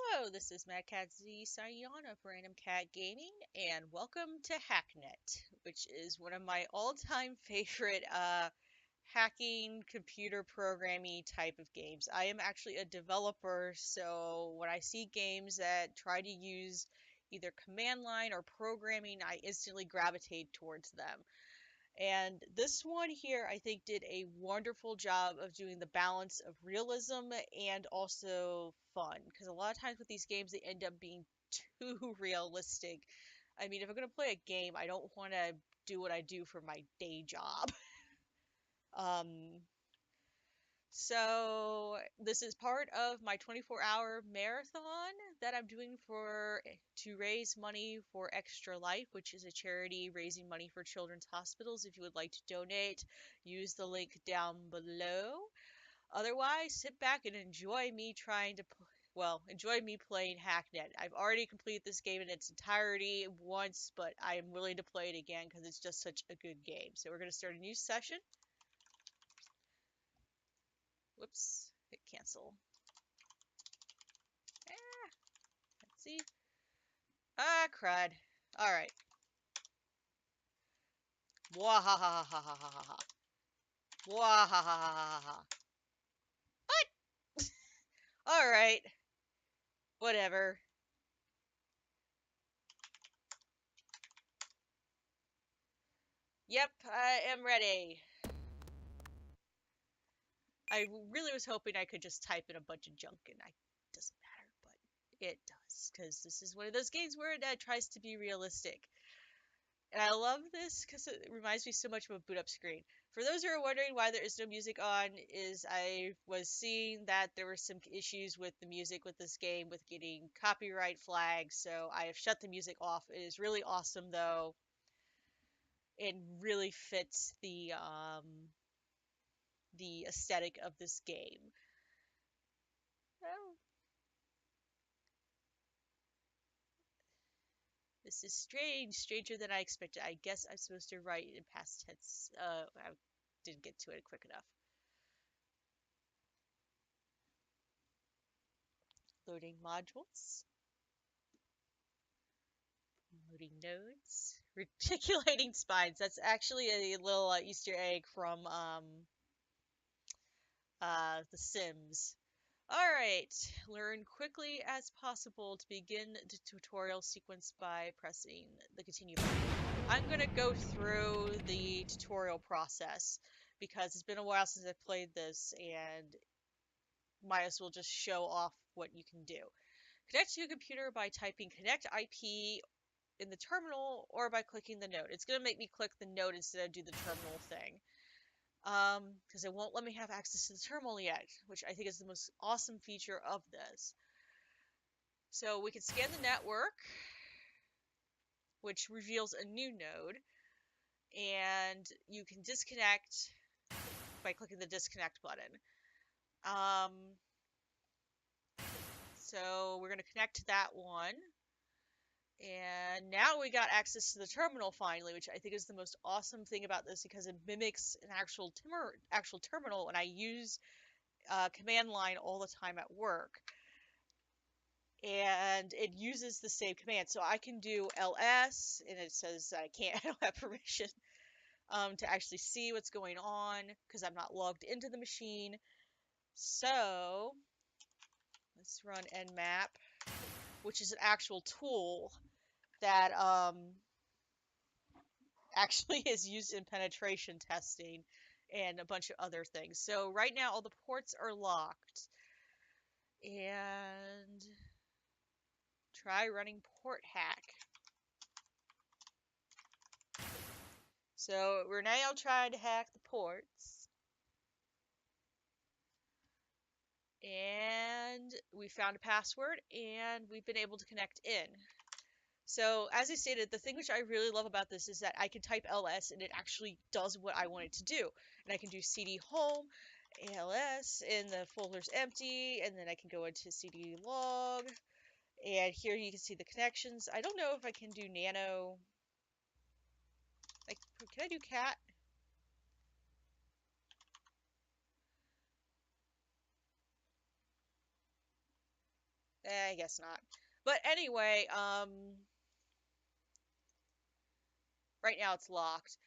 Hello, this is Mad Cat Z signing on of Random Cat Gaming, and welcome to Hacknet, which is one of my all-time favorite hacking computer programming type of games. I am actually a developer, so when I see games that try to use either command line or programming, I instantly gravitate towards them. And this one here, I think, did a wonderful job of doing the balance of realism and also fun. Because a lot of times with these games, they end up being too realistic. I mean, if I'm going to play a game, I don't want to do what I do for my day job. Um, so this is part of my 24-hour marathon that I'm doing for to raise money for Extra Life, which is a charity raising money for children's hospitals. If you would like to donate, use the link down below. Otherwise, sit back and enjoy me enjoy me playing Hacknet. I've already completed this game in its entirety once, but I am willing to play it again because it's just such a good game. So we're going to start a new session. Whoops, hit cancel. Let's see. Ah, crud. Alright. Wahahahahahaha. Wahahahahaha. Alright. Whatever. Yep, I am ready. I really was hoping I could just type in a bunch of junk and it doesn't matter, but it does. Because this is one of those games where it tries to be realistic. And I love this because it reminds me so much of a boot up screen. For those who are wondering why there is no music on, is I was seeing that there were some issues with the music with this game with getting copyright flags, so I have shut the music off. It is really awesome though. It really fits the aesthetic of this game. Well, this is strange, stranger than I expected. I guess I'm supposed to write in past tense. I didn't get to it quick enough. Loading modules. Loading nodes. Reticulating spines. That's actually a little Easter egg from The Sims. Alright, learn quickly as possible to begin the tutorial sequence by pressing the continue button. I'm gonna go through the tutorial process because it's been a while since I've played this and might as well just show off what you can do. Connect to a computer by typing connect IP in the terminal or by clicking the node. It's going to make me click the node instead of do the terminal thing. Because it won't let me have access to the terminal yet, which I think is the most awesome feature of this. So we can scan the network, which reveals a new node, and you can disconnect by clicking the disconnect button. Um, so we're going to connect to that one. And now we got access to the terminal finally, which I think is the most awesome thing about this because it mimics an actual terminal, and I use command line all the time at work. And it uses the same command, so I can do ls, and it says I can't, I don't have permission to actually see what's going on because I'm not logged into the machine. So let's run nmap, which is an actual tool that actually is used in penetration testing and a bunch of other things. So right now all the ports are locked. And try running port hack. So we're now trying to hack the ports. And we found a password and we've been able to connect in. So as I stated, the thing which I really love about this is that I can type ls and it actually does what I want it to do. And I can do cd home, ls, and the folder's empty, and then I can go into cd log, and here you can see the connections. I don't know if I can do nano. Like, can I do cat? I guess not. But anyway, right now it's locked.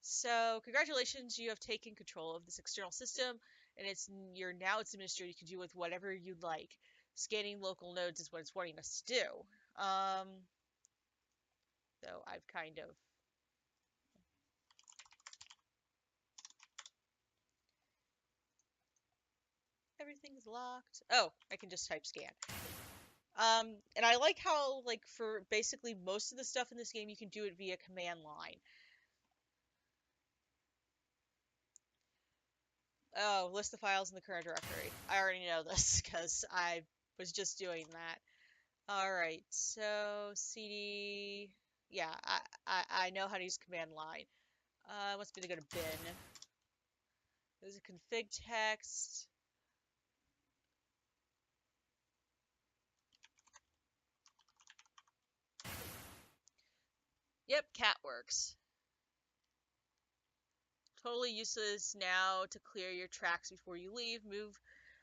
So congratulations, you have taken control of this external system, and you're now its administrator. You can do with whatever you'd like. Scanning local nodes is what it's wanting us to do. Um, so I've kind of everything's locked. Oh, I can just type scan. And I like how, like, for basically most of the stuff in this game, you can do it via command line. Oh, list the files in the current directory. I already know this because I was just doing that. Alright, so CD. Yeah, I know how to use command line. Wants me to go to bin. There's a config text. Yep, cat works. Totally useless now to clear your tracks before you leave. Move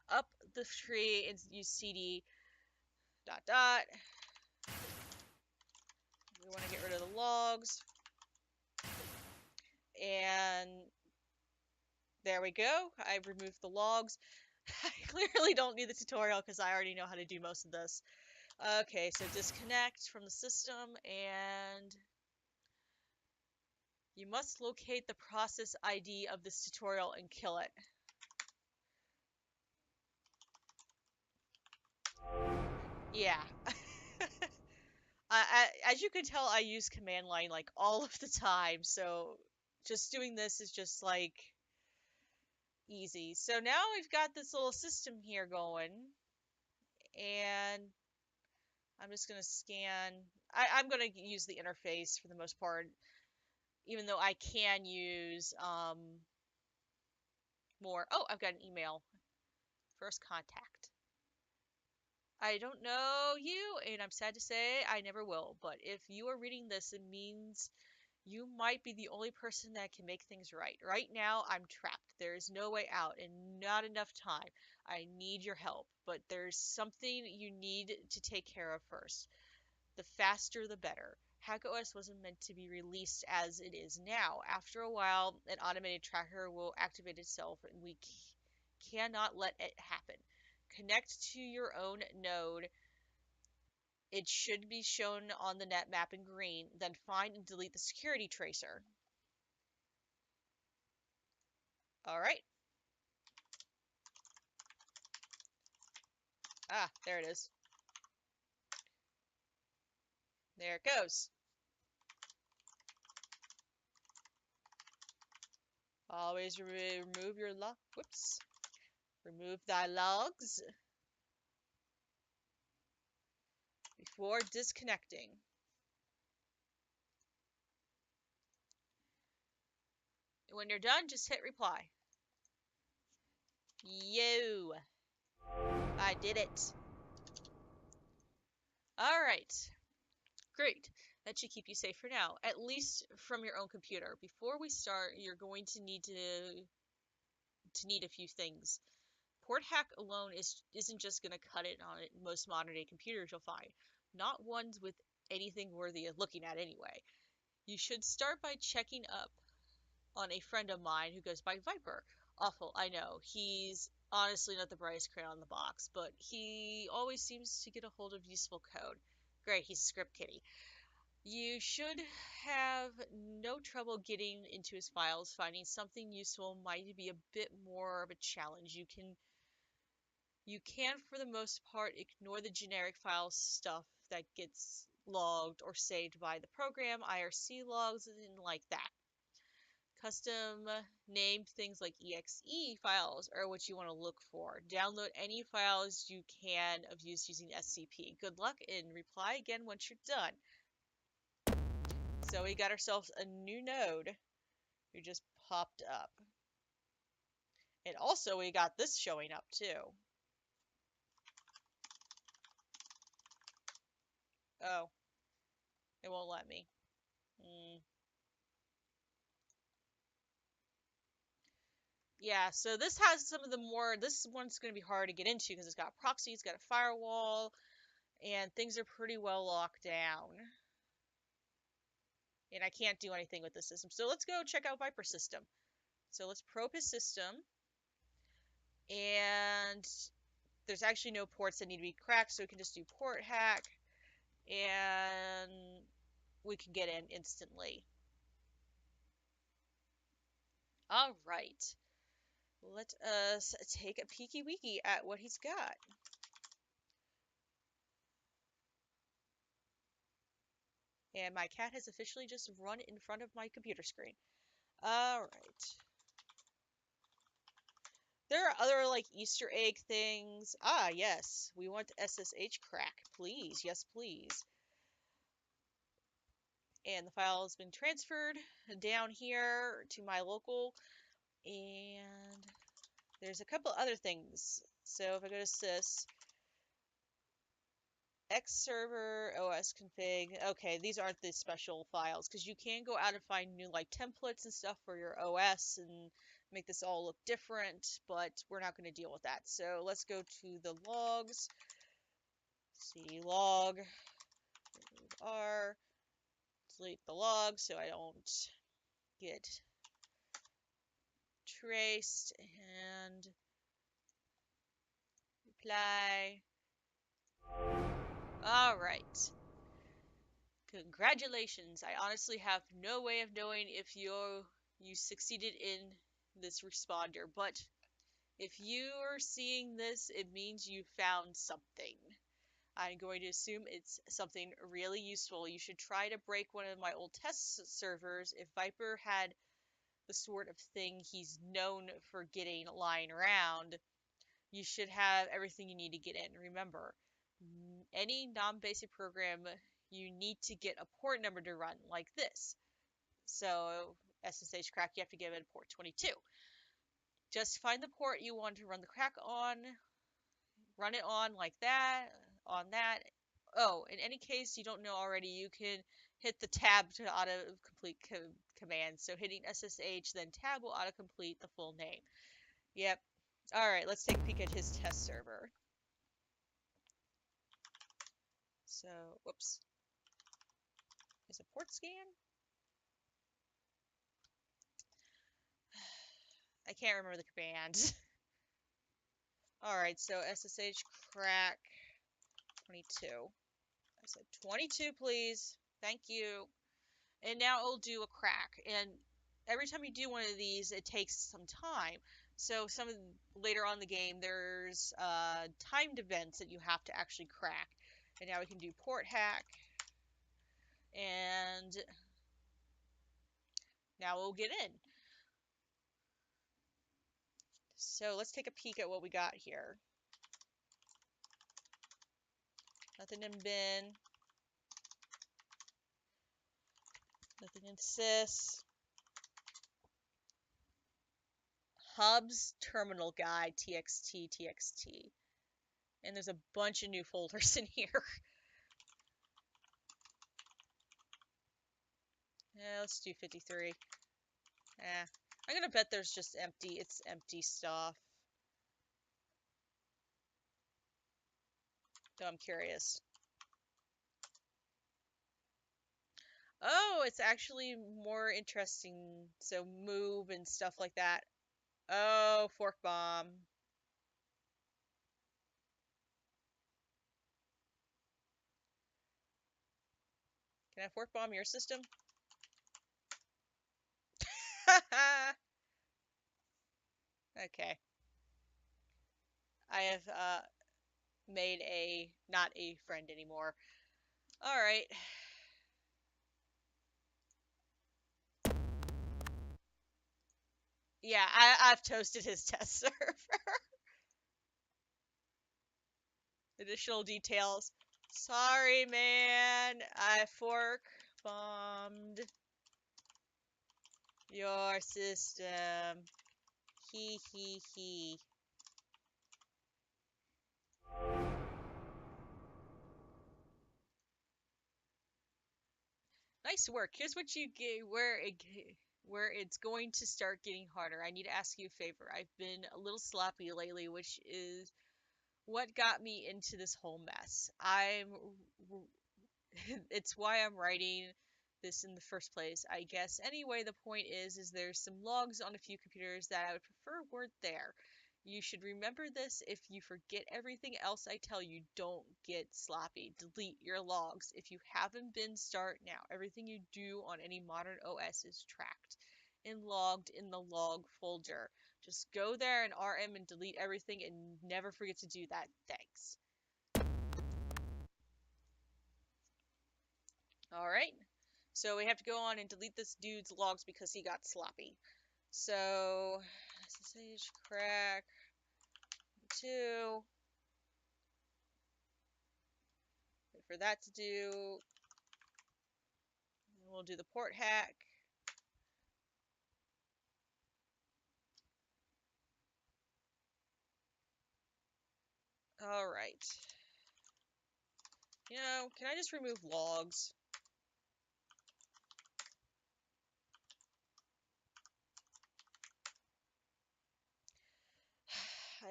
up the tree and use CD dot dot. We want to get rid of the logs. And there we go. I've removed the logs. I clearly don't need the tutorial because I already know how to do most of this. Okay, so disconnect from the system, and you must locate the process ID of this tutorial and kill it. Yeah. As you can tell, I use command line like all of the time, so just doing this is just like easy. So now we've got this little system here going, and I'm just gonna scan. I'm gonna use the interface for the most part, even though I can use more. Oh, I've got an email. First contact. I don't know you, and I'm sad to say I never will. But if you are reading this, it means you might be the only person that can make things right. Right now, I'm trapped. There is no way out and not enough time. I need your help, but there's something you need to take care of first. The faster, the better. HackOS wasn't meant to be released as it is now. After a while, an automated tracker will activate itself, and we cannot let it happen. Connect to your own node. It should be shown on the net map in green. Then find and delete the security tracer. Alright. Ah, there it is. There it goes. Always remove your log. Whoops. Remove thy logs before disconnecting. When you're done, just hit reply. Yo! I did it. Alright. Great. That should keep you safe for now, at least from your own computer. Before we start, you're going to need a few things. Port hack alone isn't just going to cut it on most modern day computers you'll find. Not ones with anything worthy of looking at anyway. You should start by checking up on a friend of mine who goes by Viper. Awful, I know. He's honestly not the brightest crayon on the box, but he always seems to get a hold of useful code. Great, he's a script kiddie. You should have no trouble getting into his files. Finding something useful might be a bit more of a challenge. You can for the most part ignore the generic file stuff that gets logged or saved by the program, IRC logs, and like that. Custom named things like exe files are what you want to look for. Download any files you can of use using SCP. Good luck and reply again once you're done. So we got ourselves a new node who just popped up. And also we got this showing up too. Oh, it won't let me. Yeah, so this has some of the more, this one's going to be hard to get into because it's got proxy, it's got a firewall. and things are pretty well locked down. And I can't do anything with the system. So let's go check out Viper's system. So let's probe his system. And there's actually no ports that need to be cracked, so we can just do port hack. And we can get in instantly. All right. Let us take a peeky weeky at what he's got. And my cat has officially just run in front of my computer screen. Alright. There are other, like, Easter egg things. Ah, yes. We want SSH crack. Please. Yes, please. And the file has been transferred down here to my local. And there's a couple other things. So if I go to sys, X server OS config. Okay, these aren't the special files because you can go out and find new like templates and stuff for your OS and make this all look different, but we're not going to deal with that. So let's go to the logs, cd log, remove R, delete the log so I don't get traced, and reply. All right. Congratulations. I honestly have no way of knowing if you succeeded in this responder, but if you are seeing this, it means you found something. I'm going to assume it's something really useful. You should try to break one of my old test servers. If Viper had the sort of thing he's known for getting lying around, you should have everything you need to get in. Remember, any non-basic program, you need to get a port number to run, like this. So, SSH crack, you have to give it port 22. Just find the port you want to run the crack on, run it on like that, on that. Oh, in any case you don't know already, you can hit the tab to auto-complete command. So hitting SSH, then tab will auto-complete the full name. Yep. Alright, let's take a peek at his test server. So, whoops. Is a port scan? I can't remember the command. Alright, so SSH crack 22. I said 22, please. Thank you. And now it'll do a crack. And every time you do one of these, it takes some time. So later on in the game, there's timed events that you have to actually crack. And now we can do port hack. And now we'll get in. So let's take a peek at what we got here. Nothing in bin. Nothing in sys. Hubs terminal guide txt. And there's a bunch of new folders in here. Yeah, let's do 53. I'm gonna bet there's just it's empty stuff. Though I'm curious. Oh, it's actually more interesting. So move and stuff like that. Oh, fork bomb. Can I fork bomb your system? Okay. I have made not a friend anymore. Alright. Yeah, I've toasted his test server. Additional details. Sorry, man. I fork bombed your system. He. Nice work. Here's what you get where it's going to start getting harder. I need to ask you a favor. I've been a little sloppy lately, which is what got me into this whole mess. It's why I'm writing this in the first place, I guess. Anyway, the point is there's some logs on a few computers that I would prefer weren't there. You should remember this. If you forget everything else I tell you, don't get sloppy. Delete your logs. If you haven't been, start now. Everything you do on any modern OS is tracked and logged in the log folder. Just go there and RM and delete everything and never forget to do that. Thanks. Alright, so we have to go on and delete this dude's logs because he got sloppy. So, SSH crack 2. Wait for that to do. We'll do the port hack. Alright. You know, can I just remove logs?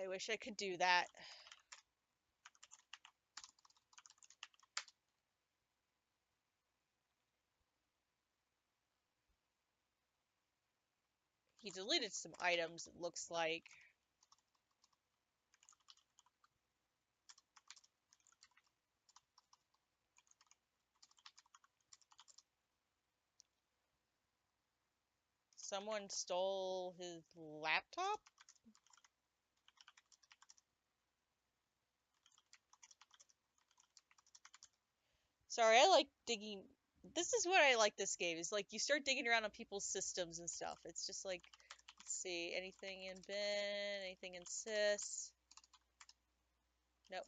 I wish I could do that. He deleted some items, it looks like. Someone stole his laptop? Sorry, I like digging. This is what I like this game. Is like you start digging around on people's systems and stuff. It's just like, let's see, anything in bin, anything in sys. Nope.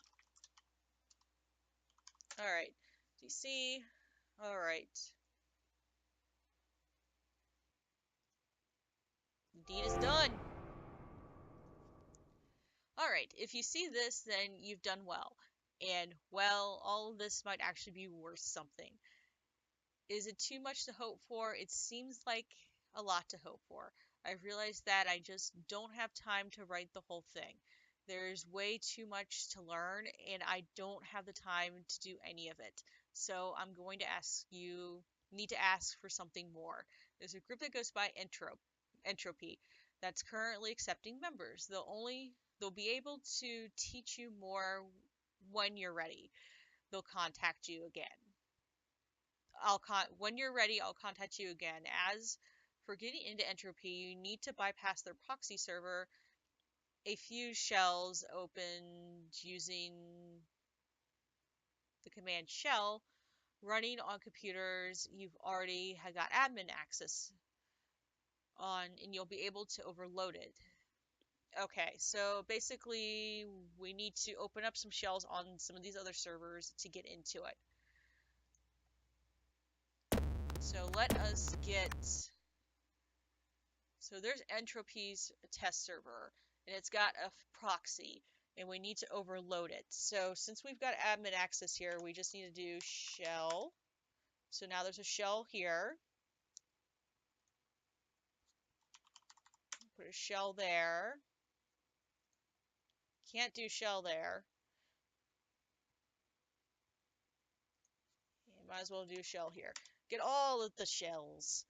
Alright. DC. Alright. The deed is done. Alright, if you see this, then you've done well. And, well, all of this might actually be worth something. Is it too much to hope for? It seems like a lot to hope for. I've realized that I just don't have time to write the whole thing. There's way too much to learn, and I don't have the time to do any of it. So I'm going to need to ask for something more. There's a group that goes by Entropy that's currently accepting members. They'll be able to teach you more when you're ready. They'll contact you again. When you're ready, I'll contact you again. As for getting into Entropy, you need to bypass their proxy server. A few shells opened using the command shell running on computers you've already got admin access on, and you'll be able to overload it. Okay, so basically we need to open up some shells on some of these other servers to get into it. So let us get... So there's Entropy's test server, and it's got a proxy, and we need to overload it. So since we've got admin access here, we just need to do shell. So now there's a shell here. Put a shell there. Can't do shell there. You might as well do shell here. Get all of the shells.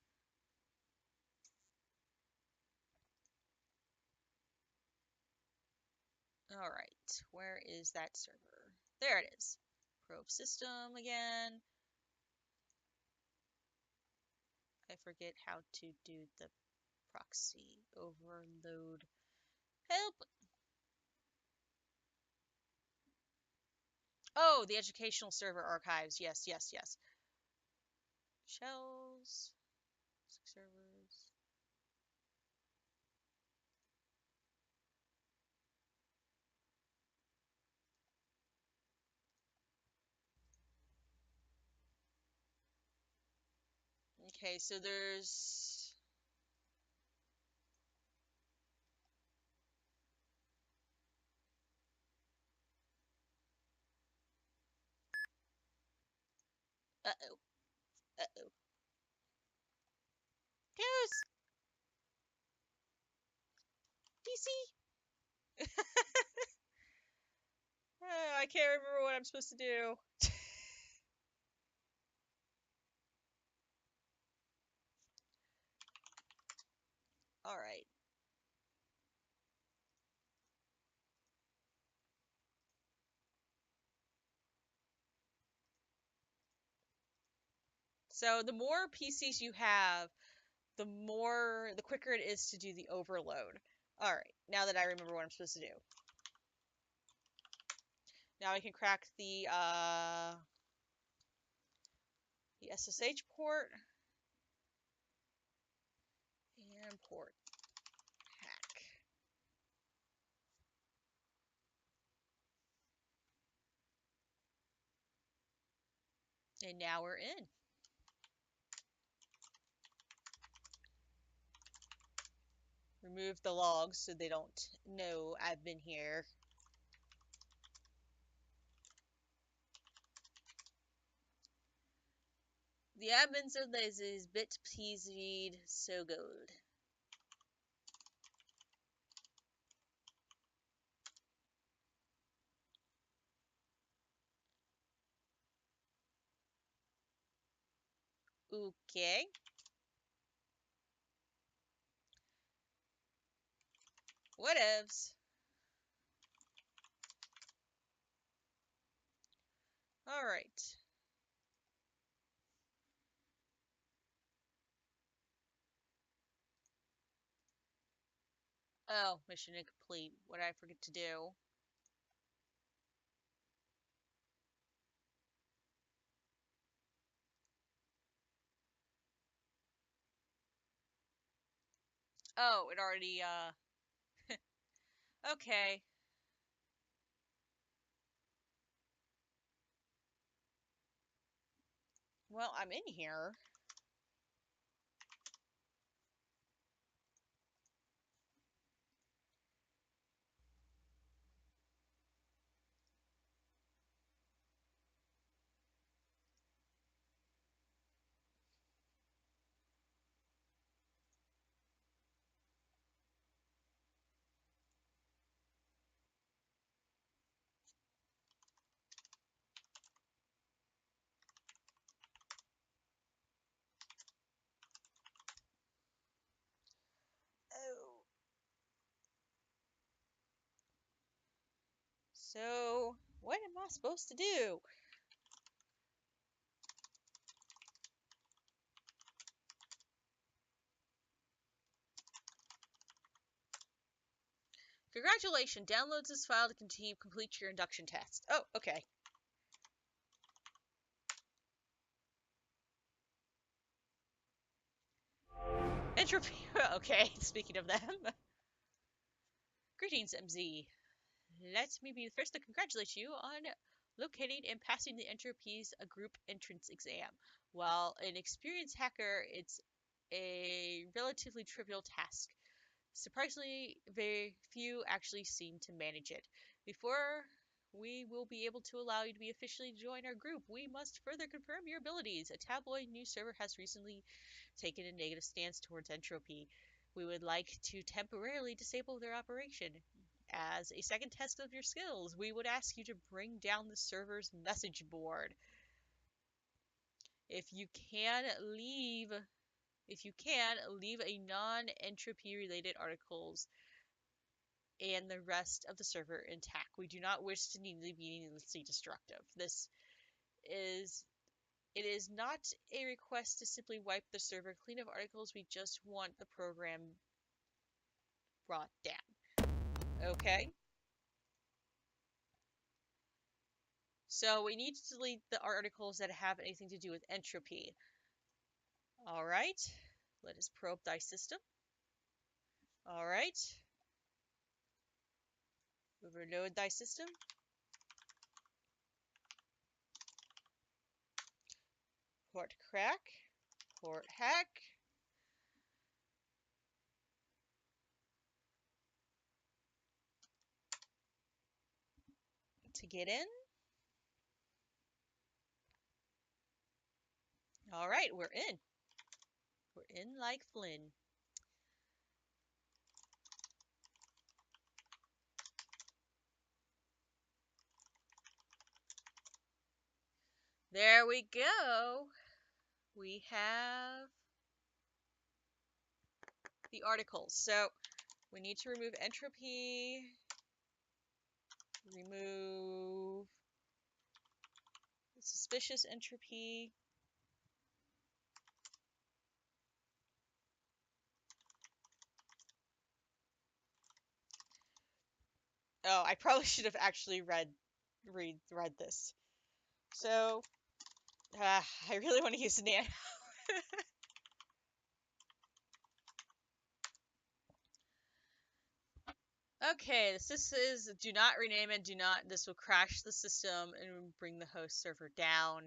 Alright, where is that server? There it is. Probe system again. I forget how to do the proxy overload. Help! Oh, the educational server archives. Yes, yes, yes. Shells. Servers. Okay, so there's... Uh-oh. Uh-oh. Close! DC! can't remember what I'm supposed to do. All right. So the more PCs you have, the quicker it is to do the overload. All right. Now that I remember what I'm supposed to do. Now I can crack the SSH port and port hack. And now we're in. Remove the logs so they don't know I've been here. The admins are lazy, bit pleased, so good. Okay. Whatevs. Alright. Oh, mission incomplete. What did I forget to do? Oh, it already, okay. Well, I'm in here. Oh. So, what am I supposed to do? Congratulations, downloads this file to continue complete your induction test. Oh, okay. Entropy, okay, speaking of them. Greetings, MZ. Let me be the first to congratulate you on locating and passing the Entropies a group entrance exam. While an experienced hacker, it's a relatively trivial task. Surprisingly, very few actually seem to manage it. Before we will be able to allow you to be officially join our group, we must further confirm your abilities. A tabloid news server has recently taken a negative stance towards entropy. We would like to temporarily disable their operation. As a second test of your skills, we would ask you to bring down the server's message board. If you can, leave a non-entropy related articles and the rest of the server intact. We do not wish to be needlessly destructive. Is it is not a request to simply wipe the server clean of articles. We just want the program brought down. Okay? So we need to delete the articles that have anything to do with entropy. Alright. Let us probe thy system. Alright. Overload thy system. Port crack. Port hack. To get in. Alright, we're in. We're in like Flynn. There we go. We have the articles. So we need to remove entropy, remove suspicious entropy. Oh, I probably should have actually read this. So, I really want to use nano. Okay, this is do not rename it. Do not. This will crash the system and bring the host server down.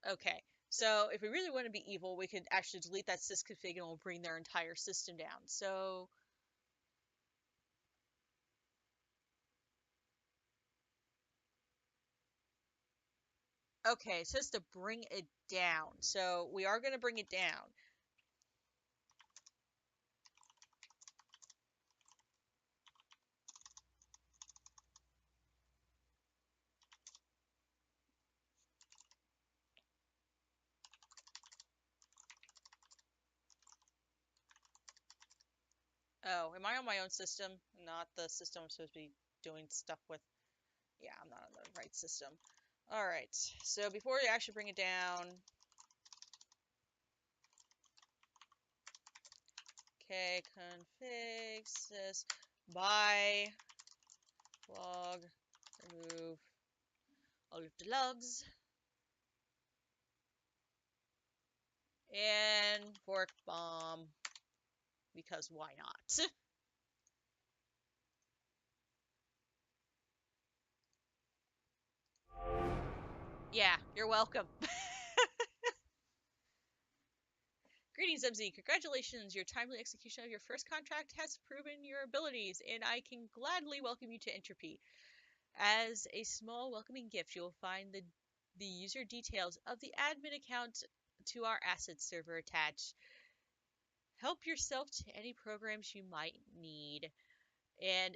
Okay, so if we really want to be evil, we could actually delete that sysconfig and we'll bring their entire system down. So, okay, it says to bring it down. So we are going to bring it down. Oh, am I on my own system? Not the system I'm supposed to be doing stuff with. Yeah, I'm not on the right system. Alright, so before we actually bring it down, okay, config sys by log remove all of the logs and fork bomb because why not? Yeah, you're welcome. Greetings, MZ. Congratulations. Your timely execution of your first contract has proven your abilities, and I can gladly welcome you to Entropy. As a small welcoming gift, you will find the user details of the admin account to our assets server attached. Help yourself to any programs you might need. And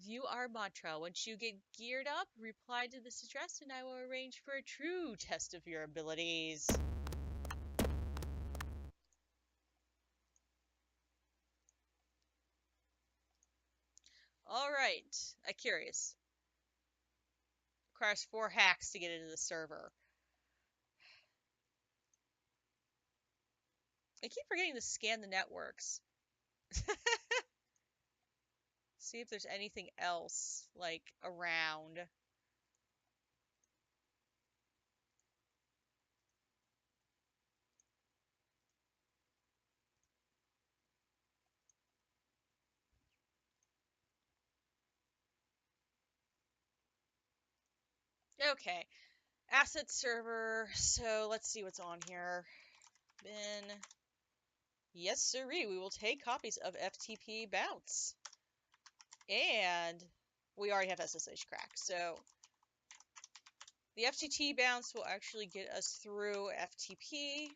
view our mantra. Once you get geared up, reply to this address and I will arrange for a true test of your abilities. Alright, I'm curious. Requires 4 hacks to get into the server. I keep forgetting to scan the networks. See if there's anything else, like, around. Okay. Asset server. So let's see what's on here. Bin. Yes, sirree. We will take copies of FTP bounce. And we already have SSH crack. So the FTP bounce will actually get us through FTP.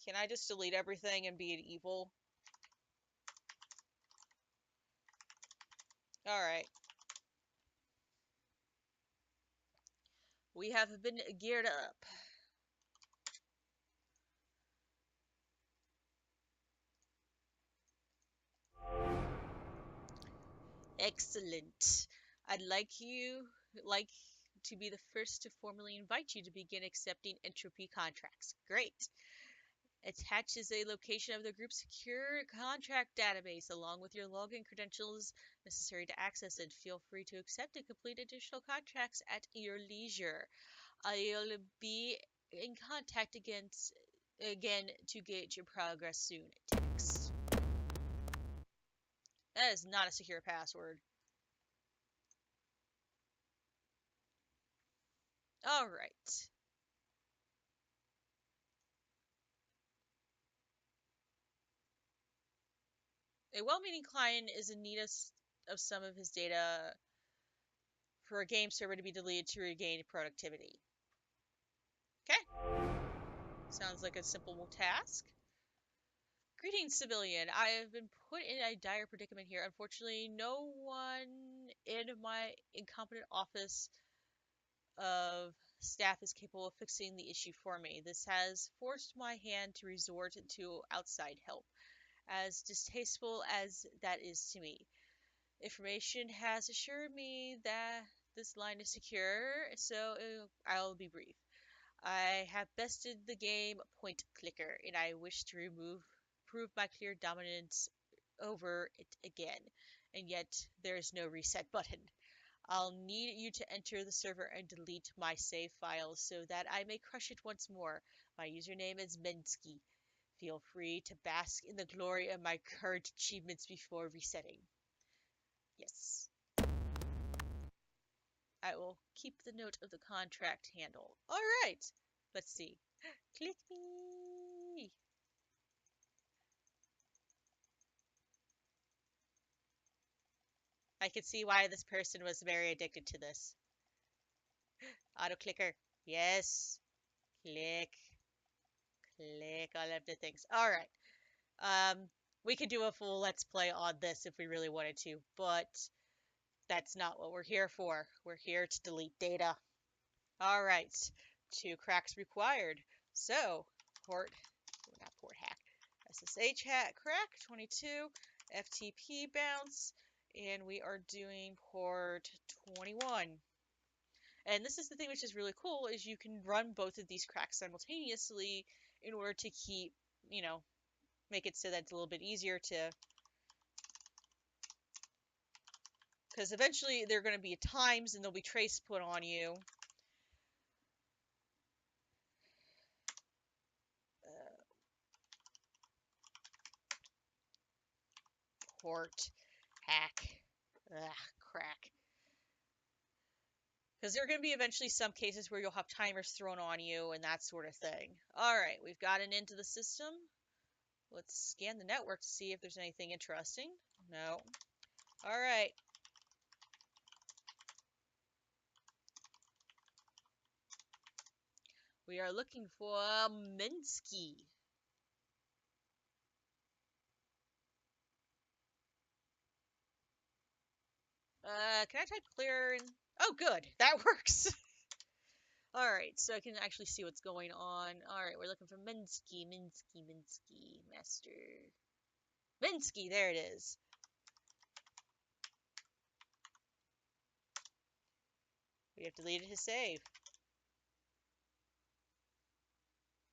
Can I just delete everything and be an evil? Alright. We have been geared up. Excellent. I'd like to be the first to formally invite you to begin accepting entropy contracts. Great. Attached is a location of the group's secure contract database along with your login credentials necessary to access it. Feel free to accept and complete additional contracts at your leisure. I'll be in contact again to gauge your progress soon. Text. That is not a secure password. Alright. A well-meaning client is in need of some of his data for a game server to be deleted to regain productivity. Okay. Sounds like a simple task. Greetings, civilian. I have been put in a dire predicament here. Unfortunately, no one in my incompetent office of staff is capable of fixing the issue for me. This has forced my hand to resort to outside help, as distasteful as that is to me. Information has assured me that this line is secure, so I'll be brief. I have bested the game point clicker, and I wish to prove my clear dominance over it again. And yet, there is no reset button. I'll need you to enter the server and delete my save files so that I may crush it once more. My username is Mensky. Feel free to bask in the glory of my current achievements before resetting. Yes, I will keep the note of the contract handle. All right, let's see. Click me. I can see why this person was very addicted to this. Auto clicker. Yes. Click. Click all of the things. All right. Um, we could do a full let's play on this if we really wanted to, but that's not what we're here for. We're here to delete data. All right. 2 cracks required. So, port, not port hack, SSH hack crack 22, FTP bounce, and we are doing port 21. And this is the thing which is really cool is you can run both of these cracks simultaneously in order to keep, you know, make it so that it's a little bit easier to, because eventually there are going to be times and there'll be trace put on you. Port hack. Ugh, crack. Because there are going to be eventually some cases where you'll have timers thrown on you and that sort of thing. All right, we've gotten into the system. Let's scan the network to see if there's anything interesting. No. All right. We are looking for Minsky. Can I type clear? Oh, good. That works. All right, so I can actually see what's going on. All right, we're looking for Minsky, master. Minsky, there it is. We have deleted his save.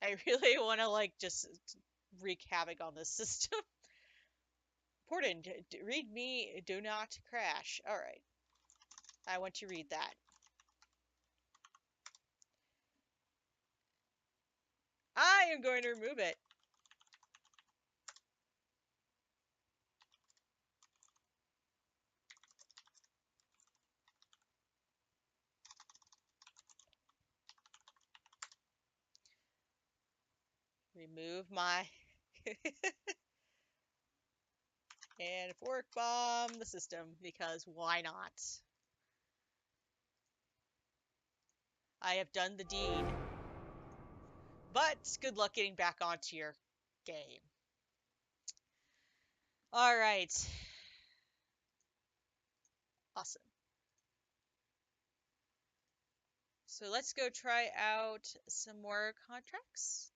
I really want to, like, just wreak havoc on this system. Important, read me, do not crash. All right, I want to read that. I am going to remove it. Remove my and fork bomb the system because why not? I have done the deed. But good luck getting back onto your game. All right. Awesome. So let's go try out some more contracts.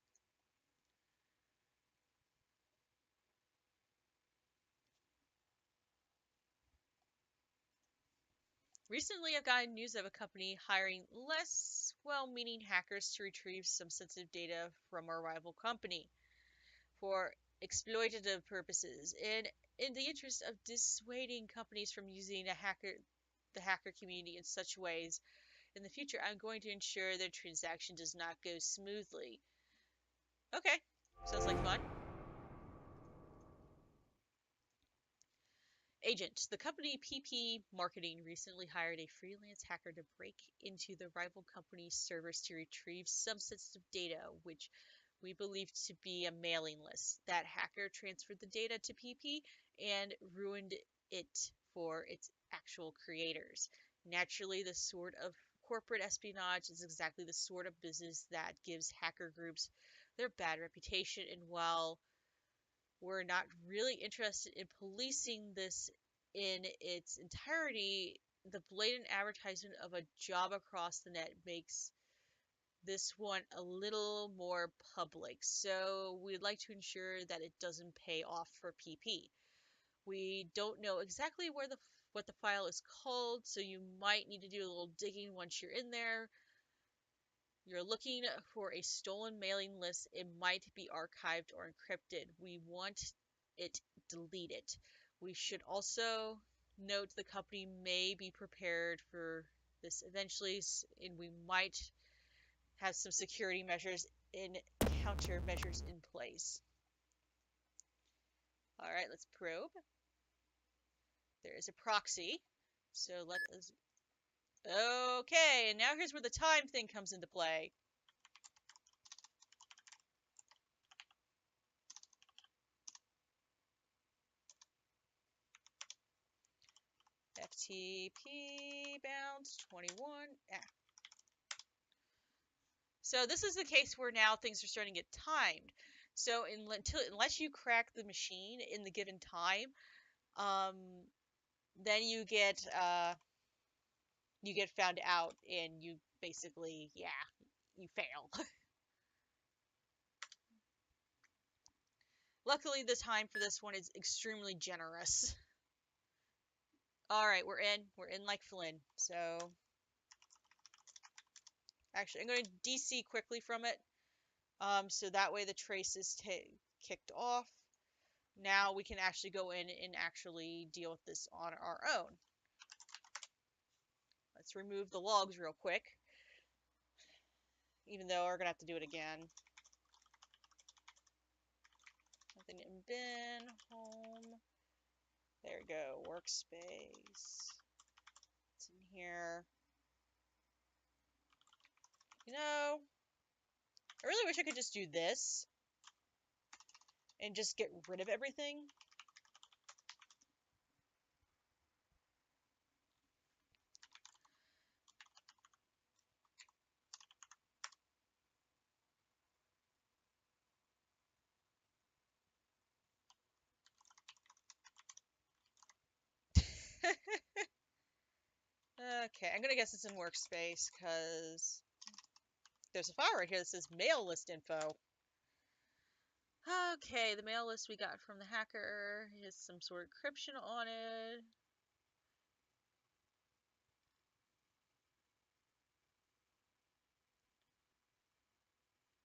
Recently, I've gotten news of a company hiring less well-meaning hackers to retrieve some sensitive data from our rival company for exploitative purposes. And in the interest of dissuading companies from using the hacker community in such ways in the future, I'm going to ensure their transaction does not go smoothly. Okay, sounds like fun. Agent, the company PP Marketing recently hired a freelance hacker to break into the rival company's servers to retrieve some sensitive data, which we believed to be a mailing list. That hacker transferred the data to PP and ruined it for its actual creators. Naturally, the sort of corporate espionage is exactly the sort of business that gives hacker groups their bad reputation, and while We're not really interested in policing this in its entirety. The blatant advertisement of a job across the net makes this one a little more public. So we'd like to ensure that it doesn't pay off for PP. We don't know exactly what the file is called, so you might need to do a little digging once you're in there. You're looking for a stolen mailing list. It might be archived or encrypted. We want it deleted. We should also note the company may be prepared for this eventually, and we might have some security measures and countermeasures in place. All right, let's probe. There is a proxy. So let us. Okay, and now here's where the time thing comes into play. FTP bounds 21. Ah. So this is the case where now things are starting to get timed. So unless you crack the machine in the given time, um, then you get found out and you basically, yeah, you fail. Luckily, the time for this one is extremely generous. All right, we're in. We're in like Flynn. So actually, I'm going to DC quickly from it. So that way the trace is kicked off. Now we can actually go in and actually deal with this on our own. Let's remove the logs real quick. Even though we're going to have to do it again. Nothing in bin, home. There we go, workspace. It's in here. You know, I really wish I could just do this and just get rid of everything. Okay, I'm gonna guess it's in workspace because there's a file right here that says mail list info. Okay, the mail list we got from the hacker has some sort of encryption on it.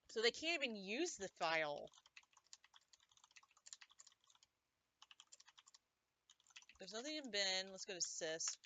So they can't even use the file. There's nothing in bin. Let's go to sys.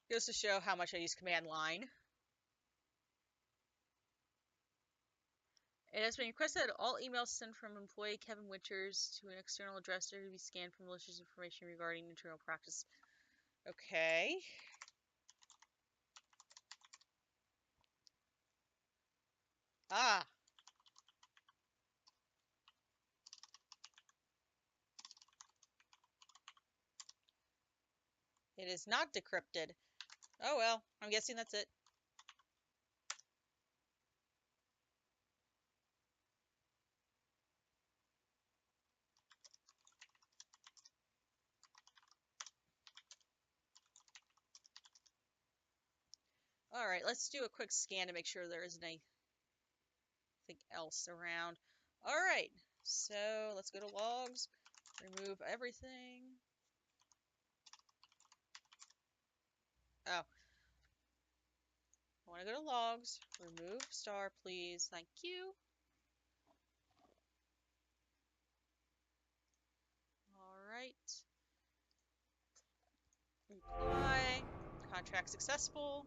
Goes to show how much I use command line. It has been requested that all emails sent from employee Kevin Winters to an external address are to be scanned for malicious information regarding internal practice. Okay. Ah. It is not decrypted. Oh well, I'm guessing that's it. Alright, let's do a quick scan to make sure there isn't anything else around. Alright, so let's go to logs, remove everything. Oh. I want to go to logs, remove star, please. Thank you. Alright. Reply. Contract successful.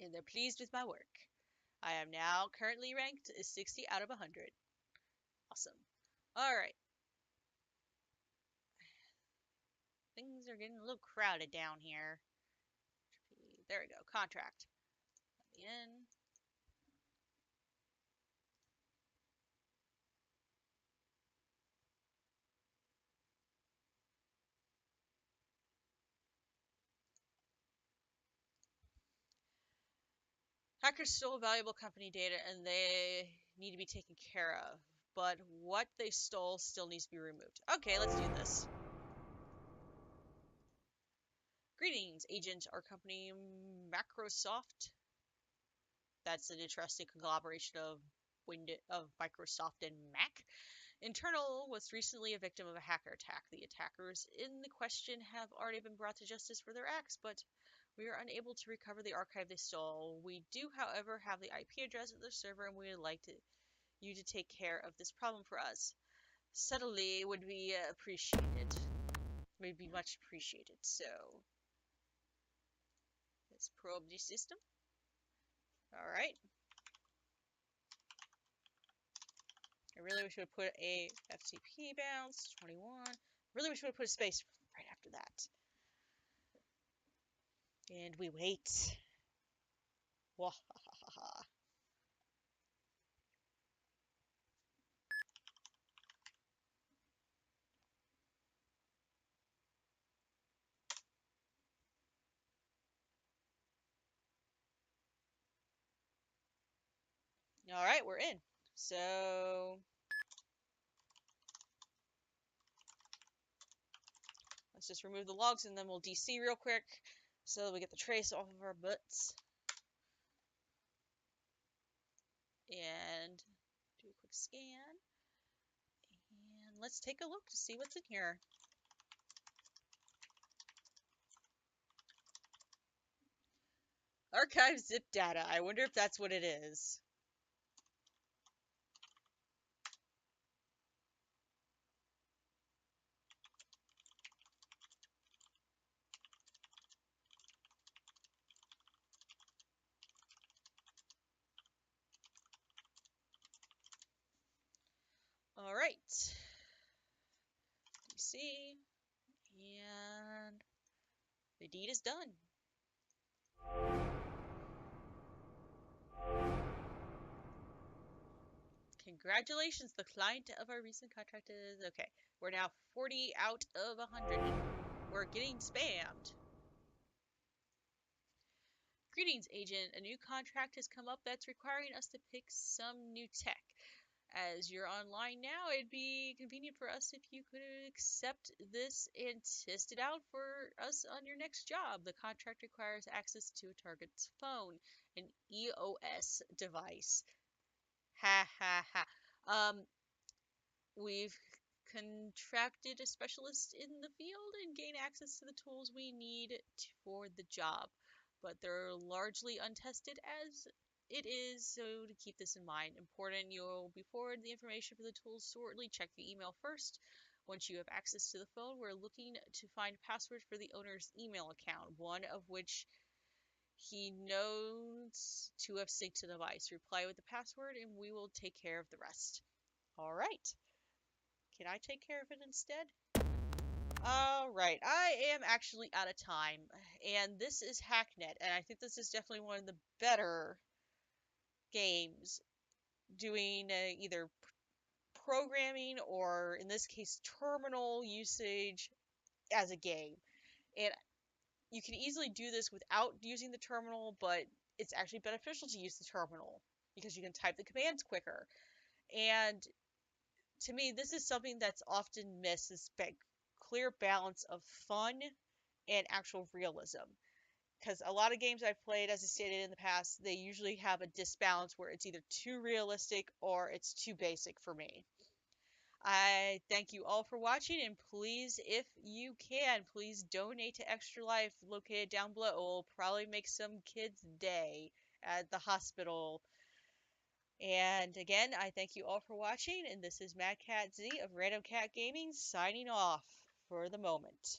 And they're pleased with my work. I am now currently ranked as 60 out of 100. Awesome. Alright. Things are getting a little crowded down here. There we go. Contract. Let me in. Hackers stole valuable company data and they need to be taken care of. But what they stole still needs to be removed. Okay, let's do this. Greetings, agent. Our company, Microsoft. That's an interesting conglomeration of Microsoft and Mac. Internal was recently a victim of a hacker attack. The attackers in the question have already been brought to justice for their acts, but we are unable to recover the archive they stole. We do, however, have the IP address of the server, and we would like you to take care of this problem for us. Subtly would be appreciated. Would be much appreciated. So let's probe the system. All right. I really wish we would put a FTP bounce 21. Really wish we would put a space right after that. And we wait. Wahahaha. All right, we're in. So let's just remove the logs and then we'll DC real quick so that we get the trace off of our butts. And do a quick scan. And let's take a look to see what's in here. Archive zip data. I wonder if that's what it is. All right. DC. And the deed is done. Congratulations, the client of our recent contract is... Okay, we're now 40 out of 100. We're getting spammed. Greetings, agent. A new contract has come up that's requiring us to pick some new tech. As you're online now, it'd be convenient for us if you could accept this and test it out for us on your next job. The contract requires access to a target's phone, an EOS device. Ha ha ha. We've contracted a specialist in the field and gain access to the tools we need for the job, but they're largely untested as it is, so to keep this in mind. Important, you'll be forwarded the information for the tools shortly. Check the email first. Once you have access to the phone, we're looking to find passwords for the owner's email account, one of which he knows to have synced to the device. Reply with the password and we will take care of the rest. All right. Can I take care of it instead? Alright, I am actually out of time, and this is Hacknet, and I think this is definitely one of the better games doing either programming or, in this case, terminal usage as a game. And you can easily do this without using the terminal, but it's actually beneficial to use the terminal because you can type the commands quicker. And to me, this is something that's often missed, this clear balance of fun and actual realism. Because a lot of games I've played, as I stated in the past, they usually have a disbalance where it's either too realistic or it's too basic for me. I thank you all for watching, and please, if you can, please donate to Extra Life located down below. It will probably make some kid's day at the hospital. And again, I thank you all for watching, and this is Mad Cat Z of Random Cat Gaming signing off for the moment.